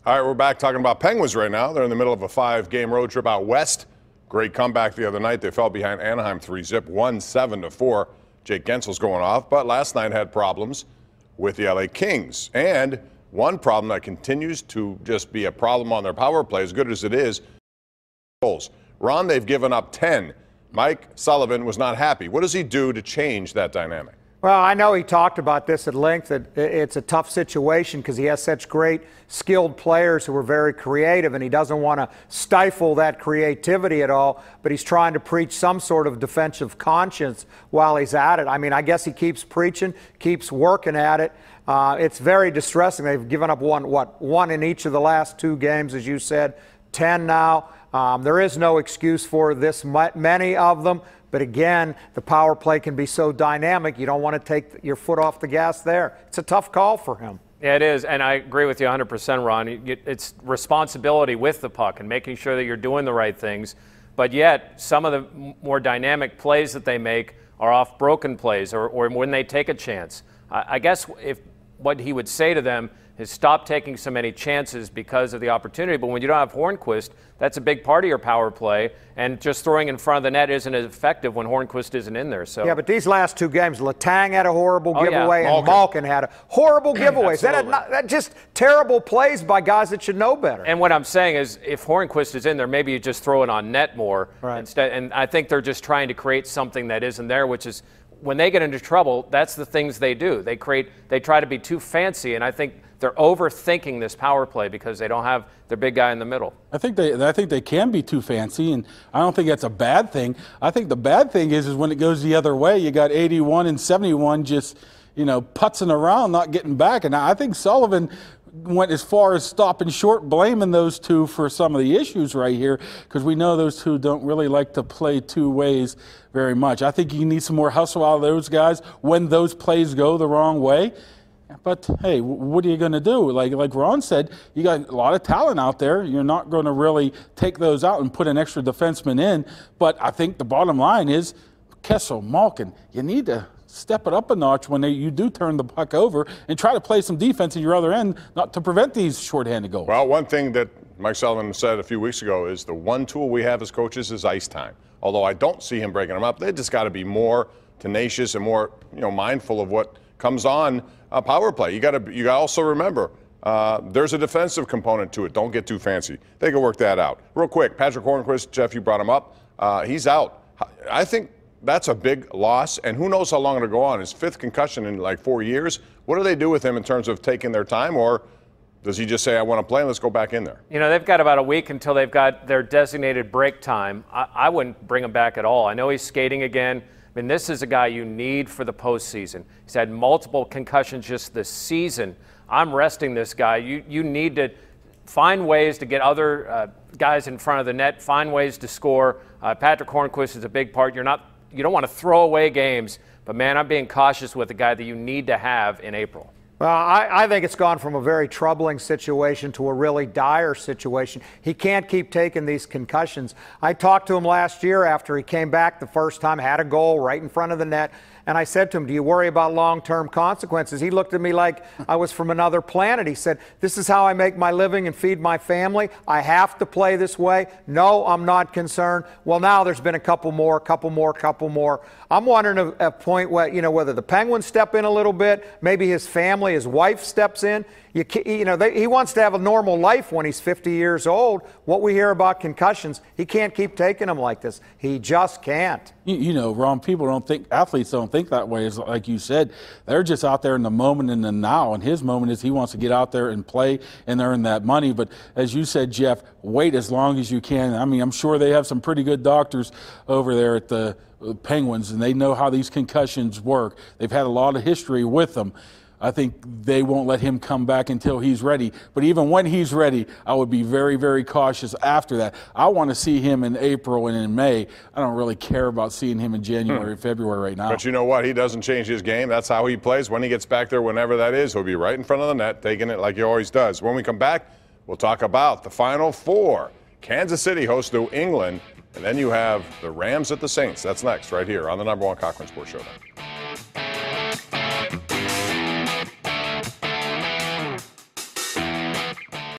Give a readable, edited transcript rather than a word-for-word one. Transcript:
All right, we're back talking about Penguins right now. They're in the middle of a 5-game road trip out west. Great comeback the other night. They fell behind Anaheim 3-zip, won 7-4. Jake Gensel's going off, but last night had problems with the LA Kings. And one problem that continues to just be a problem on their power play, as good as it is, goals. Ron, they've given up 10. Mike Sullivan was not happy. What does he do to change that dynamic? Well, I know he talked about this at length, that it's a tough situation because he has such great skilled players who are very creative, and he doesn't want to stifle that creativity at all, but he's trying to preach some sort of defensive conscience while he's at it. I mean, I guess he keeps preaching, keeps working at it. It's very distressing. They've given up one in each of the last 2 games, as you said, 10 now. There is no excuse for this many of them. But again, the power play can be so dynamic, you don't want to take your foot off the gas there. It's a tough call for him. Yeah, it is, and I agree with you 100%, Ron. It's responsibility with the puck and making sure that you're doing the right things. But yet, some of the more dynamic plays that they make are off broken plays or when they take a chance. I guess if what he would say to them is stop taking so many chances because of the opportunity. But when you don't have Hornqvist, that's a big part of your power play. And just throwing in front of the net isn't as effective when Hornqvist isn't in there. So. Yeah, but these last 2 games, Letang had a horrible giveaway and Malkin had a horrible giveaways. that just terrible plays by guys that should know better. And what I'm saying is if Hornqvist is in there, maybe you just throw it on net more instead. And I think they're just trying to create something that isn't there, which is when they get into trouble, that's the things they do. They try to be too fancy, and I think they're overthinking this power play because they don't have their big guy in the middle. I think they can be too fancy, and I don't think that's a bad thing. I think the bad thing is when it goes the other way. You got 81 and 71 just, putzing around, not getting back. And I think Sullivan went as far as stopping short, blaming those 2 for some of the issues right here, because we know those 2 don't really like to play 2 ways very much. I think you need some more hustle out of those guys when those plays go the wrong way. But, hey, what are you going to do? Like Ron said, you got a lot of talent out there. You're not going to really take those out and put an extra defenseman in. But I think the bottom line is, Kessel, Malkin, you need to step it up a notch when you do turn the puck over and try to play some defense in your other end, not to prevent these shorthanded goals. Well, one thing that Mike Sullivan said a few weeks ago is the one tool we have as coaches is ice time. Although I don't see him breaking them up, they just got to be more tenacious and more, mindful of what comes on a power play. You got to also remember there's a defensive component to it. Don't get too fancy. They can work that out. Real quick, Patrick Hornqvist, Jeff, you brought him up. He's out. I think that's a big loss, and who knows how long it'll go on. His 5th concussion in like 4 years. What do they do with him in terms of taking their time, or does he just say, I want to play and let's go back in there? They've got about a week until they've got their designated break time. I wouldn't bring him back at all. I know he's skating again. I mean, this is a guy you need for the postseason. He's had multiple concussions just this season. I'm resting this guy. You need to find ways to get other guys in front of the net, find ways to score. Patrick Hornqvist is a big part. You don't want to throw away games, but, man, I'm being cautious with a guy that you need to have in April. Well, I think it's gone from a very troubling situation to a really dire situation. He can't keep taking these concussions. I talked to him last year after he came back the first time, had a goal right in front of the net, and I said to him, do you worry about long-term consequences? He looked at me like I was from another planet. He said, this is how I make my living and feed my family. I have to play this way. No, I'm not concerned. Well, now there's been a couple more. I'm wondering at a point where, whether the Penguins step in a little bit, maybe his family, his wife steps in. He wants to have a normal life when he's 50 years old. What we hear about concussions, he can't keep taking them like this. He just can't. Ron, athletes don't think that way. It's like you said, they're just out there in the moment and the now. And his moment is he wants to get out there and play and earn that money. But as you said, Jeff, wait as long as you can. I mean, I'm sure they have some pretty good doctors over there at the Penguins, and they know how these concussions work. They've had a lot of history with them. I think they won't let him come back until he's ready. But even when he's ready, I would be very, very cautious after that. I want to see him in April and in May. I don't really care about seeing him in January, February right now. But you know what? He doesn't change his game. That's how he plays. When he gets back there, whenever that is, he'll be right in front of the net, taking it like he always does. When we come back, we'll talk about the Final Four. Kansas City hosts New England, and then you have the Rams at the Saints. That's next right here on the #1 Cochran Sports Showdown.